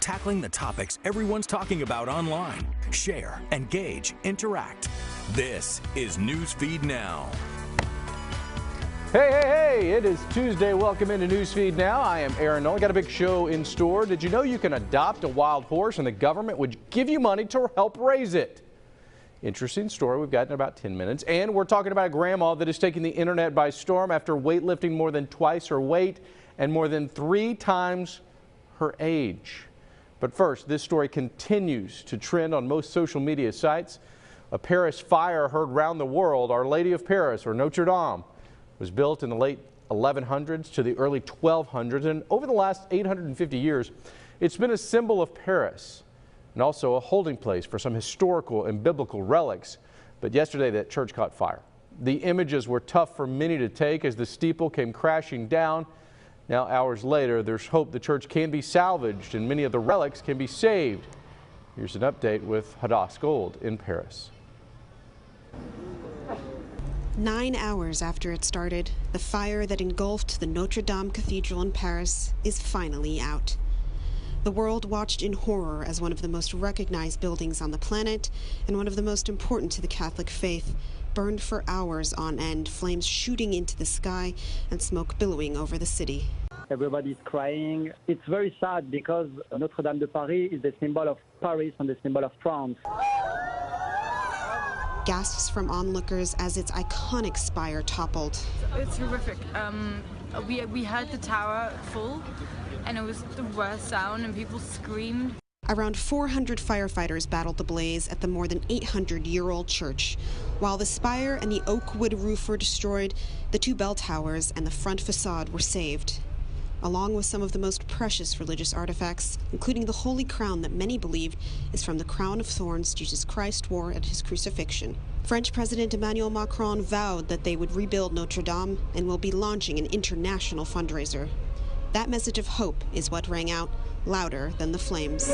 tackling the topics everyone's talking about online. Share, engage, interact. This is Newsfeed Now. Hey, it is Tuesday. Welcome into Newsfeed Now. I am Aaron Nolan. Got a big show in store. Did you know you can adopt a wild horse and the government would give you money to help raise it? Interesting story we've got in about 10 minutes. And we're talking about a grandma that is taking the internet by storm after weightlifting more than twice her weight and more than 3 times her age. But first, this story continues to trend on most social media sites. A Paris fire heard round the world. Our Lady of Paris, or Notre Dame, was built in the late 1100s to the early 1200s, and over the last 850 years, it's been a symbol of Paris and also a holding place for some historical and biblical relics. But yesterday, that church caught fire. The images were tough for many to take as the steeple came crashing down. Now, hours later, there's hope the church can be salvaged and many of the relics can be saved. Here's an update with Hadass Gold in Paris. 9 hours after it started, the fire that engulfed the Notre Dame Cathedral in Paris is finally out. The world watched in horror as one of the most recognized buildings on the planet and one of the most important to the Catholic faith burned for hours on end, flames shooting into the sky and smoke billowing over the city. Everybody's crying. It's very sad because Notre Dame de Paris is the symbol of Paris and the symbol of France. Gasps from onlookers as its iconic spire toppled. It's horrific. We had the tower full, and it was the worst sound, and people screamed. Around 400 firefighters battled the blaze at the more than 800-year-old church. While the spire and the oak wood roof were destroyed, the 2 bell towers and the front facade were saved, along with some of the most precious religious artifacts, including the holy crown that many believed is from the crown of thorns Jesus Christ wore at his crucifixion. French President Emmanuel Macron vowed that they would rebuild Notre Dame and will be launching an international fundraiser. That message of hope is what rang out louder than the flames.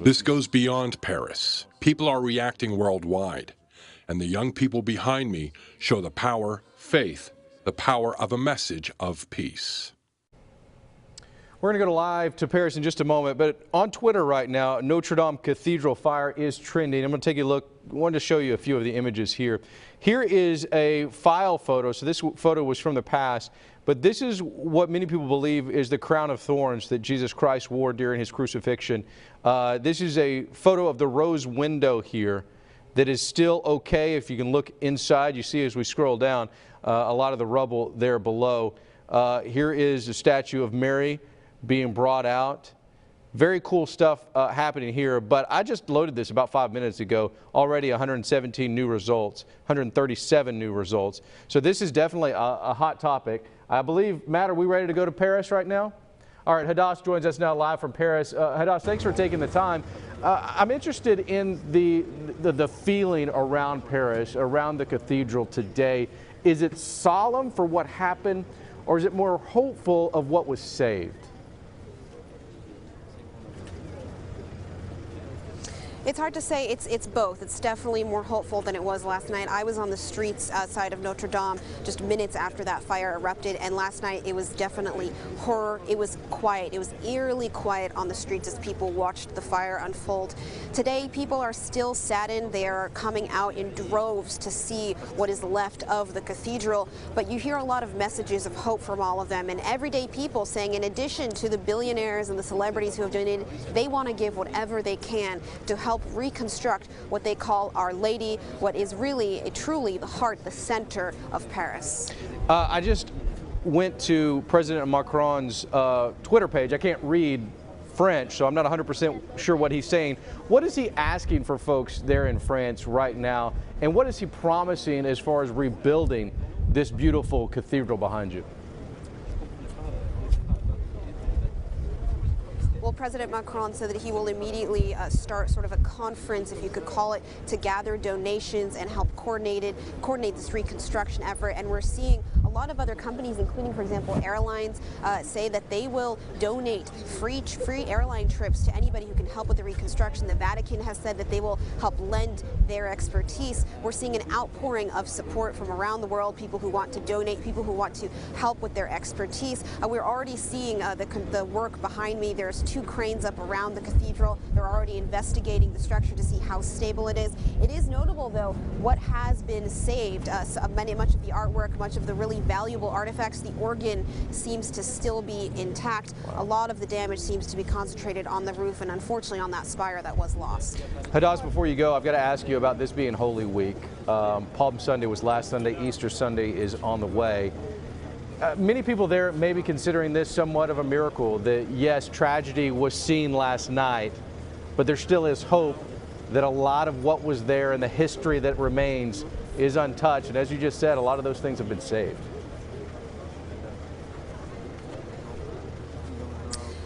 This goes beyond Paris. People are reacting worldwide, and the young people behind me show the power, faith, the power of a message of peace. We're going to go live to Paris in just a moment, but on Twitter right now, Notre Dame Cathedral fire is trending. I'm going to take a look. I wanted to show you a few of the images here. Here is a file photo. So this photo was from the past, but this is what many people believe is the crown of thorns that Jesus Christ wore during his crucifixion. This is a photo of the rose window here that is still okay. If you can look inside, you see as we scroll down a lot of the rubble there below. Here is a statue of Mary being brought out. Very cool stuff happening here, but I just loaded this about 5 minutes ago. Already 117 new results, 137 new results. So this is definitely a hot topic. I believe, Matt, are we ready to go to Paris right now? All right, Hadass joins us now live from Paris. Hadass, thanks for taking the time. I'm interested in the feeling around Paris, around the cathedral today. Is it solemn for what happened, or is it more hopeful of what was saved? It's hard to say. It's both. It's definitely more hopeful than it was last night. I was on the streets outside of Notre Dame just minutes after that fire erupted, and last night it was definitely horror. It was quiet. It was eerily quiet on the streets as people watched the fire unfold. Today, people are still saddened. They are coming out in droves to see what is left of the cathedral, but you hear a lot of messages of hope from all of them, and everyday people saying in addition to the billionaires and the celebrities who have donated, they want to give whatever they can to help reconstruct what they call Our Lady, what is really, truly the heart, the center of Paris. I just went to President Macron's Twitter page. I can't read French, so I'm not 100% sure what he's saying. What is he asking for folks there in France right now, and what is he promising as far as rebuilding this beautiful cathedral behind you? Well, President Macron said that he will immediately start sort of a conference, if you could call it, to gather donations and help coordinate this reconstruction effort. And we're seeing a lot of other companies, including, for example, airlines, say that they will donate free airline trips to anybody who can help with the reconstruction. The Vatican has said that they will help lend their expertise. We're seeing an outpouring of support from around the world, people who want to donate, people who want to help with their expertise. We're already seeing the work behind me. There's 2 cranes up around the cathedral. They're already investigating the structure to see how stable it is. It is notable, though, what has been saved. Much of the artwork, much of the really valuable artifacts. The organ seems to still be intact. A lot of the damage seems to be concentrated on the roof and, unfortunately, on that spire that was lost. Hadass, before you go, I've got to ask you about this being Holy Week. Palm Sunday was last Sunday. Easter Sunday is on the way. Many people there may be considering this somewhat of a miracle, that yes, tragedy was seen last night, but there still is hope that a lot of what was there and the history that remains is untouched. And as you just said, a lot of those things have been saved.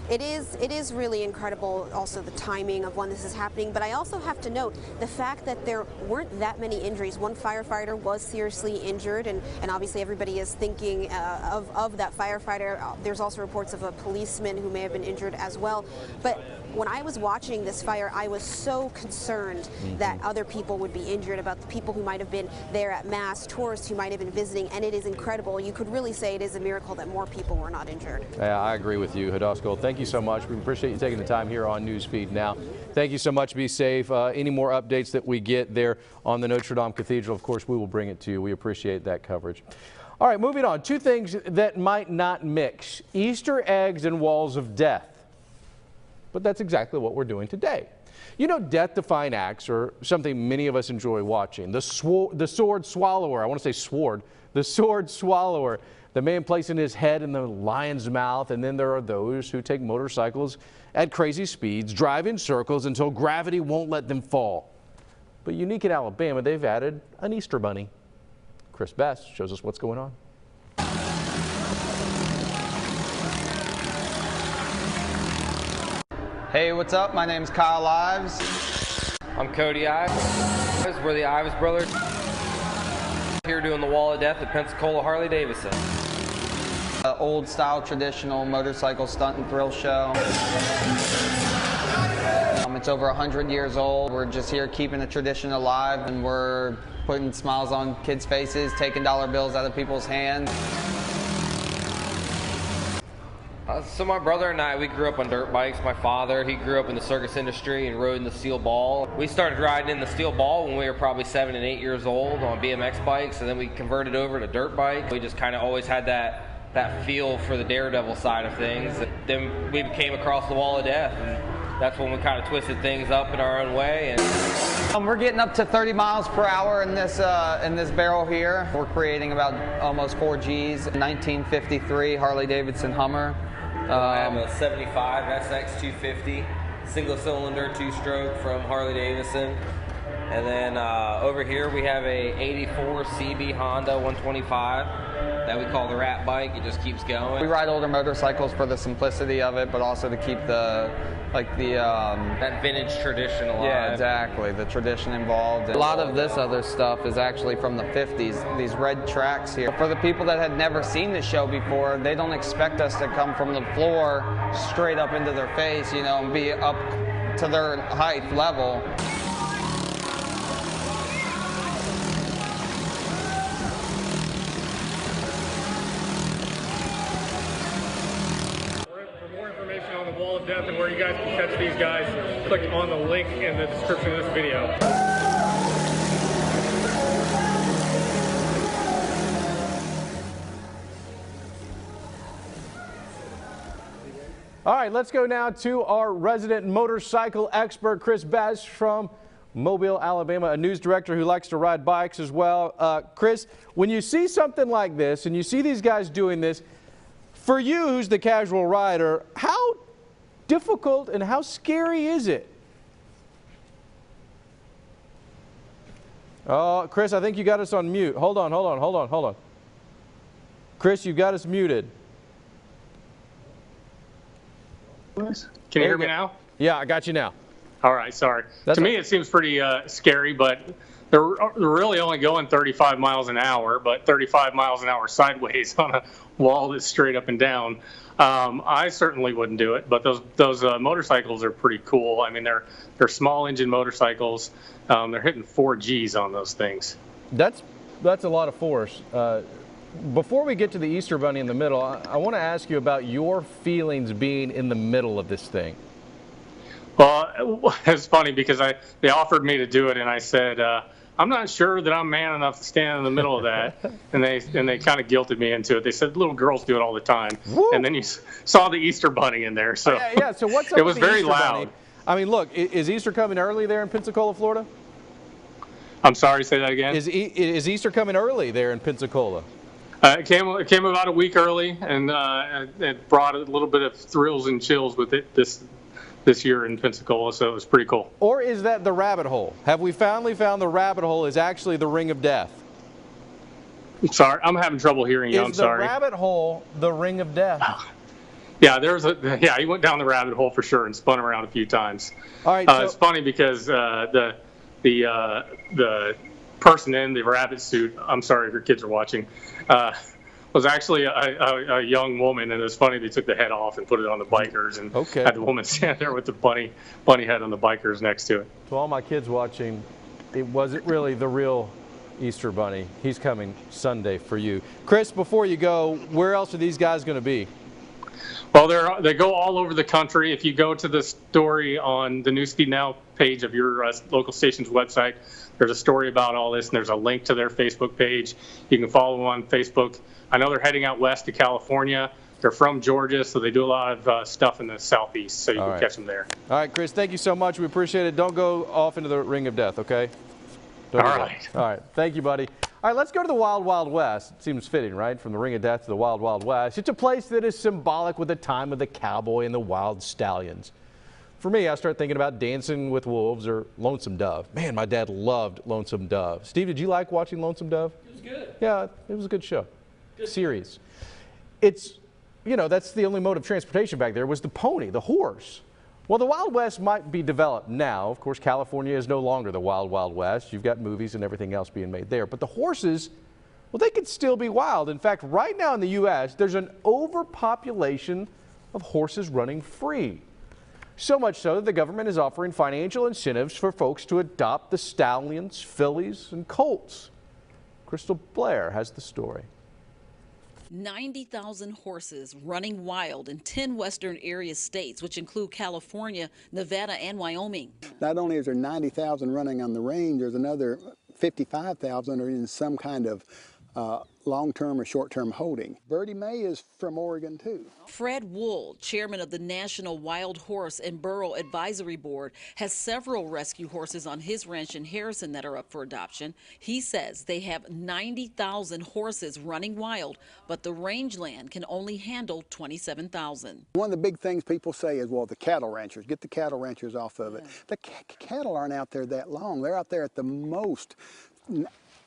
It is really incredible, also the timing of when this is happening, but I also have to note the fact that there weren't that many injuries. One firefighter was seriously injured, and obviously everybody is thinking of that firefighter. There's also reports of a policeman who may have been injured as well. But when I was watching this fire, I was so concerned that other people would be injured, about the people who might have been there at Mass, tourists who might have been visiting, and it is incredible. You could really say it is a miracle that more people were not injured. Yeah, I agree with you, Hadass Gold. Thank you so much. We appreciate you taking the time here on Newsfeed Now. Thank you so much. Be safe. Any more updates that we get there on the Notre Dame Cathedral, of course, we will bring it to you. We appreciate that coverage. All right, moving on. 2 things that might not mix: Easter eggs and walls of death. But that's exactly what we're doing today. You know, death-defying acts are something many of us enjoy watching. The sword swallower, I want to say sword, the sword swallower, the man placing his head in the lion's mouth. And then there are those who take motorcycles at crazy speeds, drive in circles until gravity won't let them fall. But unique in Alabama, they've added an Easter bunny. Chris Best shows us what's going on. Hey, what's up? My name's Kyle Ives. I'm Cody Ives. We're the Ives brothers. Here doing the Wall of Death at Pensacola Harley-Davidson. Old style traditional motorcycle stunt and thrill show. It's over 100 years old. We're just here keeping the tradition alive, and we're putting smiles on kids' faces, taking dollar bills out of people's hands. So my brother and I, we grew up on dirt bikes. My father, he grew up in the circus industry and rode in the steel ball. We started riding in the steel ball when we were probably 7 and 8 years old on BMX bikes, and then we converted over to dirt bike. We just kind of always had that feel for the daredevil side of things. Then we came across the Wall of Death, and that's when we kind of twisted things up in our own way. And we're getting up to 30 miles per hour in this barrel here. We're creating about almost 4 Gs. 1953 Harley-Davidson Hummer. I have a 75 SX 250 single cylinder 2-stroke from Harley-Davidson. And then over here we have a 84 CB Honda 125 that we call the rat bike. It just keeps going. We ride older motorcycles for the simplicity of it, but also to keep that vintage tradition alive. Yeah, exactly. The tradition involved. A lot of this other stuff is actually from the 50s. These red tracks here. For the people that had never seen the show before, they don't expect us to come from the floor straight up into their face, you know, and be up to their height level. Wall of Death and where you guys can catch these guys, click on the link in the description of this video. All right, let's go now to our resident motorcycle expert, Chris Best from Mobile, Alabama, a news director who likes to ride bikes as well. Chris, when you see something like this and you see these guys doing this, for you, who's the casual rider, how difficult and how scary is it? Oh, Chris, I think you got us on mute. Hold on. Chris, you got us muted. Can you hear me now? Yeah, I got you now. All right, sorry. To me, it seems pretty scary, but they're really only going 35 miles an hour, but 35 miles an hour sideways on a wall that's straight up and down. I certainly wouldn't do it, but those motorcycles are pretty cool. I mean, they're small engine motorcycles. They're hitting 4 Gs on those things. That's a lot of force. Before we get to the Easter Bunny in the middle, I want to ask you about your feelings being in the middle of this thing. Well, it's funny because they offered me to do it, and I said, I'm not sure that I'm man enough to stand in the middle of that. and they kind of guilted me into it. They said little girls do it all the time. Woo! And then you saw the Easter Bunny in there. So yeah. So what's up it with was the very Easter loud. Bunny? I mean, look, is Easter coming early there in Pensacola, Florida? I'm sorry, say that again. Is Easter coming early there in Pensacola? It came about a week early, and it brought a little bit of thrills and chills with it this year in Pensacola, so it was pretty cool. Or is that the rabbit hole? Have we finally found the rabbit hole is actually the ring of death? I'm sorry, I'm having trouble hearing you. I'm sorry. Is the rabbit hole the ring of death? Yeah, he went down the rabbit hole for sure and spun around a few times. All right. So, it's funny because the person in the rabbit suit, I'm sorry if your kids are watching, was actually a young woman, and it was funny they took the head off and put it on the bikers and had the woman stand there with the bunny head on the bikers next to it. To all my kids watching, it wasn't really the real Easter Bunny. He's coming Sunday for you. Chris, before you go, where else are these guys going to be? Well, they go all over the country. If you go to the story on the Newsfeed Now page of your local station's website, there's a story about all this, and there's a link to their Facebook page. You can follow them on Facebook. I know they're heading out west to California. They're from Georgia, so they do a lot of stuff in the southeast, so you can catch them there. All right, Chris, thank you so much. We appreciate it. Don't go off into the ring of death, okay? All right. All right. Thank you, buddy. All right, let's go to the Wild Wild West. It seems fitting, right? From the ring of death to the Wild Wild West. It's a place that is symbolic with the time of the cowboy and the wild stallions. For me, I start thinking about Dancing with Wolves or Lonesome Dove. Man, my dad loved Lonesome Dove. Steve, did you like watching Lonesome Dove? It was good. Yeah, it was a good show. Good series. It's, you know, that's the only mode of transportation back there was the pony, the horse. Well, the Wild West might be developed now. Of course, California is no longer the Wild Wild West. You've got movies and everything else being made there. But the horses, well, they could still be wild. In fact, right now in the U.S., there's an overpopulation of horses running free. So much so that the government is offering financial incentives for folks to adopt the stallions, fillies, and colts. Crystal Blair has the story. 90,000 horses running wild in 10 western area states, which include California, Nevada, and Wyoming. Not only is there 90,000 running on the range, there's another 55,000 are in some kind of long-term or short-term holding. Birdie Mae is from Oregon, too. Fred Wool, chairman of the National Wild Horse and Burro Advisory Board, has several rescue horses on his ranch in Harrison that are up for adoption. He says they have 90,000 horses running wild, but the rangeland can only handle 27,000. One of the big things people say is, well, the cattle ranchers, get the cattle ranchers off of it. The cattle aren't out there that long. They're out there at the most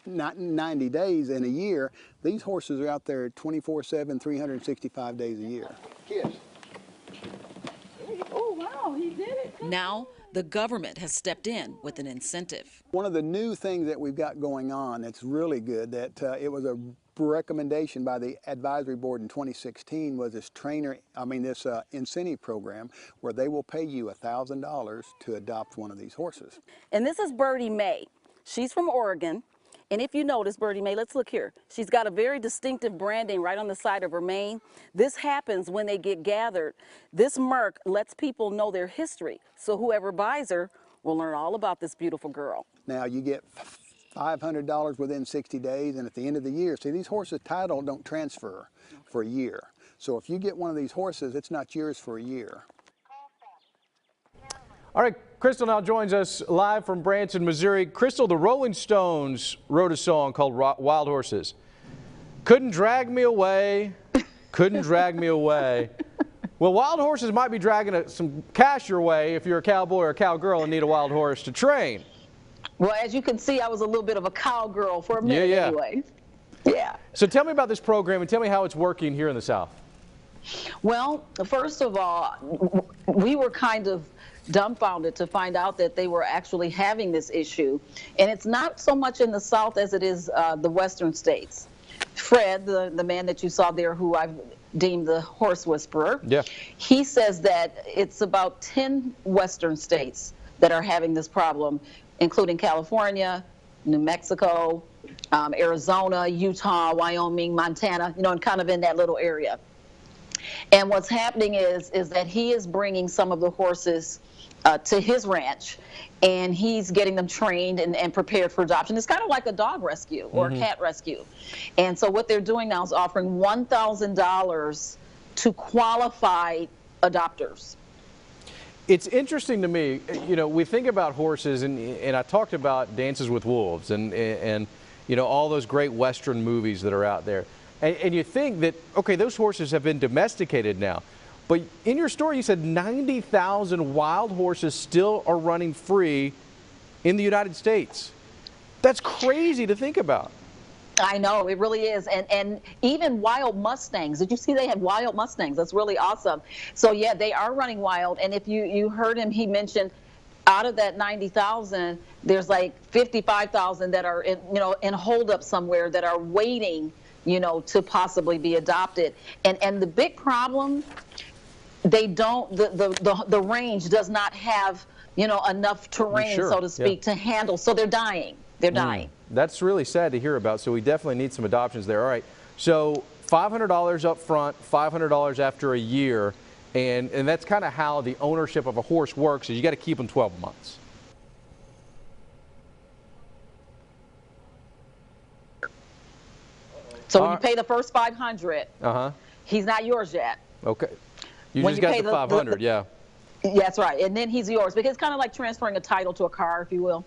not 90 days in a year. These horses are out there 24/7, 365 days a year. Kiss. Oh, wow, he did it. Now, the government has stepped in with an incentive. One of the new things that we've got going on that's really good, that it was a recommendation by the advisory board in 2016 was this incentive program where they will pay you $1,000 to adopt one of these horses. And this is Birdie Mae. She's from Oregon. And if you notice, Birdie Mae, let's look here. She's got a very distinctive branding right on the side of her mane. This happens when they get gathered. This mark lets people know their history. So whoever buys her will learn all about this beautiful girl. Now you get $500 within 60 days, and at the end of the year, see, these horses' title don't transfer for a year. So if you get one of these horses, it's not yours for a year. All right, Crystal now joins us live from Branson, Missouri. Crystal, the Rolling Stones wrote a song called Wild Horses. Couldn't drag me away, couldn't drag me away. Well, wild horses might be dragging some cash your way if you're a cowboy or a cowgirl and need a wild horse to train. Well, as you can see, I was a little bit of a cowgirl for a minute anyway. Yeah. So tell me about this program and tell me how it's working here in the South. Well, first of all, we were kind of dumbfounded to find out that they were actually having this issue. And it's not so much in the South as it is the Western states. Fred, the man that you saw there, who I've deemed the horse whisperer, he says that it's about 10 Western states that are having this problem, including California, New Mexico, Arizona, Utah, Wyoming, Montana, you know, and kind of in that little area. And what's happening is that he is bringing some of the horses to his ranch, and he's getting them trained and prepared for adoption. It's kind of like a dog rescue or a cat rescue. And so what they're doing now is offering $1,000 to qualified adopters. It's interesting to me, you know, we think about horses, and I talked about Dances with Wolves and you know, all those great Western movies that are out there. And you think that, okay, those horses have been domesticated now. But in your story, you said 90,000 wild horses still are running free in the United States. That's crazy to think about. I know, it really is. And even wild Mustangs. Did you see they had wild Mustangs? That's really awesome. So, yeah, they are running wild. And if you heard him, he mentioned out of that 90,000, there's like 55,000 that are in holdup somewhere that are waiting, you know, to possibly be adopted. And the big problem, they don't, the range does not have, you know, enough terrain, so to speak, to handle. So they're dying. They're dying. That's really sad to hear about. So we definitely need some adoptions there. All right. So $500 up front, $500 after a year. And that's kind of how the ownership of a horse works, is you got to keep them 12 months. So when you pay the first $500, he's not yours yet. Okay. You just got the 500, yeah. That's right. And then he's yours, because it's kind of like transferring a title to a car, if you will.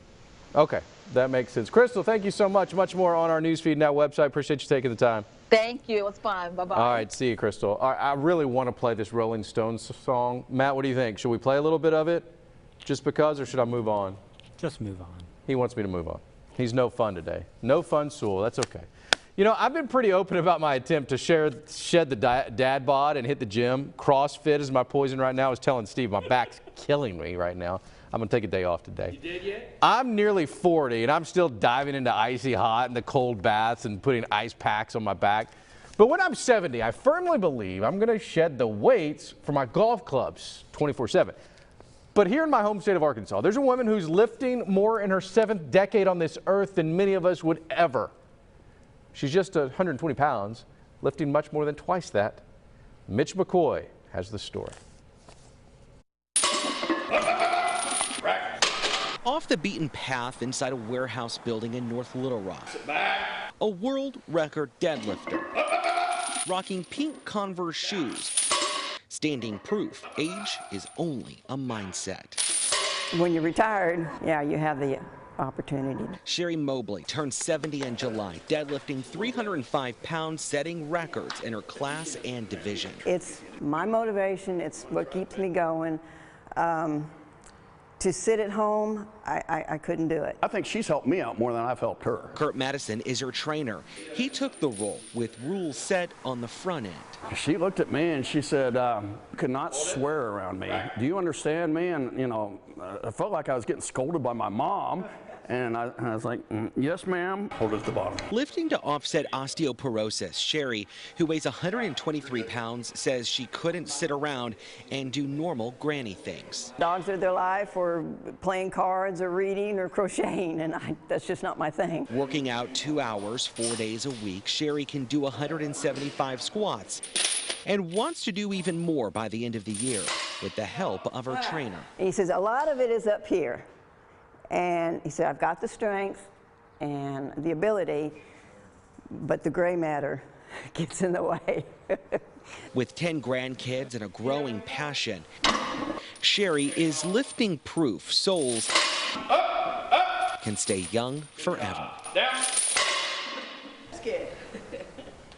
Okay. That makes sense. Crystal, thank you so much. Much more on our Newsfeed Now website. Appreciate you taking the time. Thank you. It's fun. Bye-bye. All right. See you, Crystal. I really want to play this Rolling Stones song. Matt, what do you think? Should we play a little bit of it just because, or should I move on? Just move on. He wants me to move on. He's no fun today. No fun, Sewell. That's okay. You know, I've been pretty open about my attempt to shed the dad bod and hit the gym. CrossFit is my poison right now. I was telling Steve, my back's killing me right now. I'm going to take a day off today. You did yet? I'm nearly 40, and I'm still diving into icy hot and the cold baths and putting ice packs on my back. But when I'm 70, I firmly believe I'm going to shed the weights for my golf clubs 24/7. But here in my home state of Arkansas, there's a woman who's lifting more in her 7th decade on this earth than many of us would ever. She's just 120 pounds, lifting much more than twice that. Mitch McCoy has the story. Off the beaten path inside a warehouse building in North Little Rock, a world record deadlifter, rocking pink Converse shoes, standing proof age is only a mindset. When you're retired, yeah, you have the opportunity. Sherry Mobley turned 70 in July, deadlifting 305 pounds, setting records in her class and division. It's my motivation. It's what keeps me going. To sit at home, I couldn't do it. I think she's helped me out more than I've helped her. Kurt Madison is her trainer. He took the role with rules set on the front end. She looked at me and she said, "You could not swear around me. Do you understand me?" And, you know, I felt like I was getting scolded by my mom. And I was like, "Yes, ma'am." Hold it at the bottom. Lifting to offset osteoporosis, Sherry, who weighs 123 pounds, says she couldn't sit around and do normal granny things. Dogs are their life, or playing cards, or reading, or crocheting, and that's just not my thing. Working out 2 hours, 4 days a week, Sherry can do 175 squats and wants to do even more by the end of the year with the help of her trainer. And he says, a lot of it is up here. And he said, I've got the strength and the ability, but the gray matter gets in the way. With 10 grandkids and a growing passion, Sherry is lifting proof souls can stay young forever.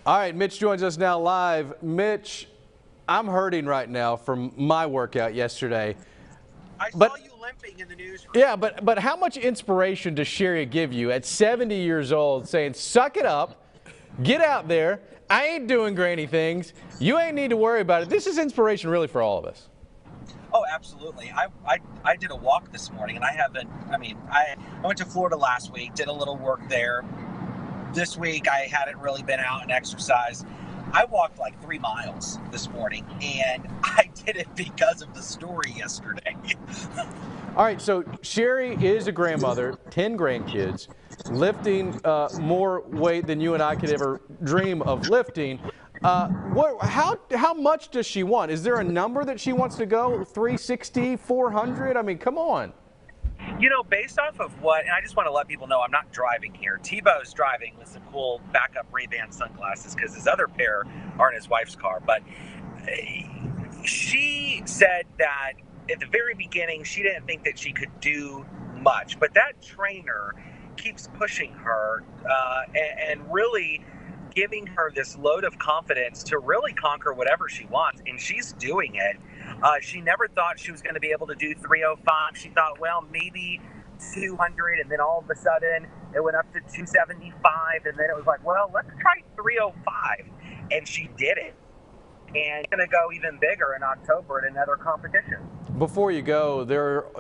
All right, Mitch joins us now live. Mitch, I'm hurting right now from my workout yesterday. I saw you limping in the news. Yeah, but how much inspiration does Sherry give you at 70 years old, saying, suck it up, get out there, I ain't doing granny things, you ain't need to worry about it. This is inspiration really for all of us. Oh, absolutely. I did a walk this morning, and I went to Florida last week, did a little work there. This week, I hadn't really been out and exercised. I walked like 3 miles this morning, and I did it because of the story yesterday. All right, so Sherry is a grandmother, 10 grandkids, lifting more weight than you and I could ever dream of lifting. How much does she want? Is there a number that she wants to go? 360, 400? I mean, come on. You know, based off of what, and I just want to let people know I'm not driving here. Tebow's driving with some cool backup Ray-Ban sunglasses because his other pair are in his wife's car. But she said that at the very beginning, she didn't think that she could do much. But that trainer keeps pushing her and really giving her this load of confidence to really conquer whatever she wants, and she's doing it. She never thought she was going to be able to do 305. She thought, well, maybe 200, and then all of a sudden it went up to 275, and then it was like, well, let's try 305, and she did it. And she's going to go even bigger in October at another competition. Before you go,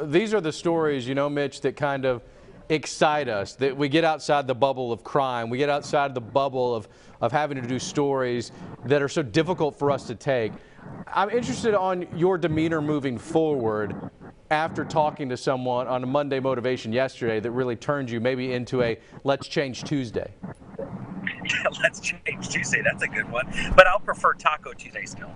these are the stories, you know, Mitch, that kind of excite us, that we get outside the bubble of crime. We get outside the bubble of having to do stories that are so difficult for us to take. I'm interested on your demeanor moving forward after talking to someone on a Monday Motivation yesterday that really turned you maybe into a Let's Change Tuesday. Let's Change Tuesday, that's a good one. But I'll prefer Taco Tuesday still.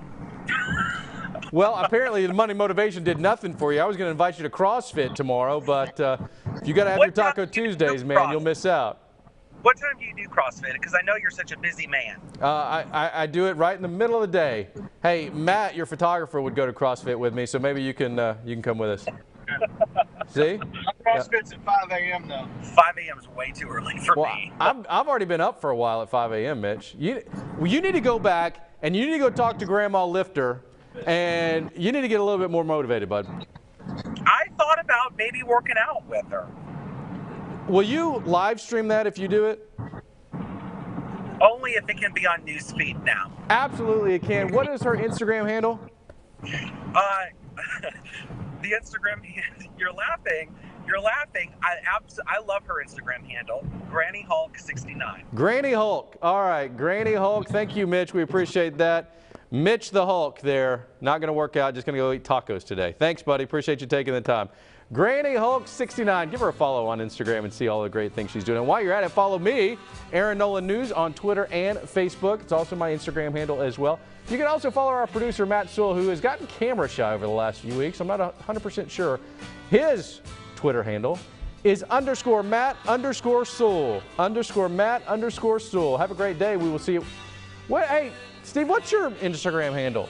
Well, apparently the Monday Motivation did nothing for you. I was going to invite you to CrossFit tomorrow, but if you got to have your Taco Tuesdays, man, you'll miss out. What time do you do CrossFit? Because I know you're such a busy man. I do it right in the middle of the day. Hey, Matt, your photographer, would go to CrossFit with me, so maybe you can come with us. See? CrossFit's at 5 a.m. though. 5 a.m. is way too early for me. I've already been up for a while at 5 a.m., Mitch. You need to go back, and you need to go talk to Grandma Lifter, and you need to get a little bit more motivated, bud. I thought about maybe working out with her. Will you live stream that if you do it? Only if it can be on Newsfeed Now. Absolutely it can. What is her Instagram handle? The Instagram, you're laughing. I love her Instagram handle, Granny Hulk 69. Granny Hulk. All right, Granny Hulk. Thank you, Mitch. We appreciate that. Mitch the Hulk there. Not going to work out. Just going to go eat tacos today. Thanks, buddy. Appreciate you taking the time. Granny Hulk 69. Give her a follow on Instagram and see all the great things she's doing. And while you're at it, follow me, Aaron Nolan News, on Twitter and Facebook. It's also my Instagram handle as well. You can also follow our producer, Matt Sewell, who has gotten camera shy over the last few weeks. I'm not 100% sure. His Twitter handle is _Matt_Sewell. _Matt_Sewell. Have a great day. We will see you. Hey, Steve, what's your Instagram handle?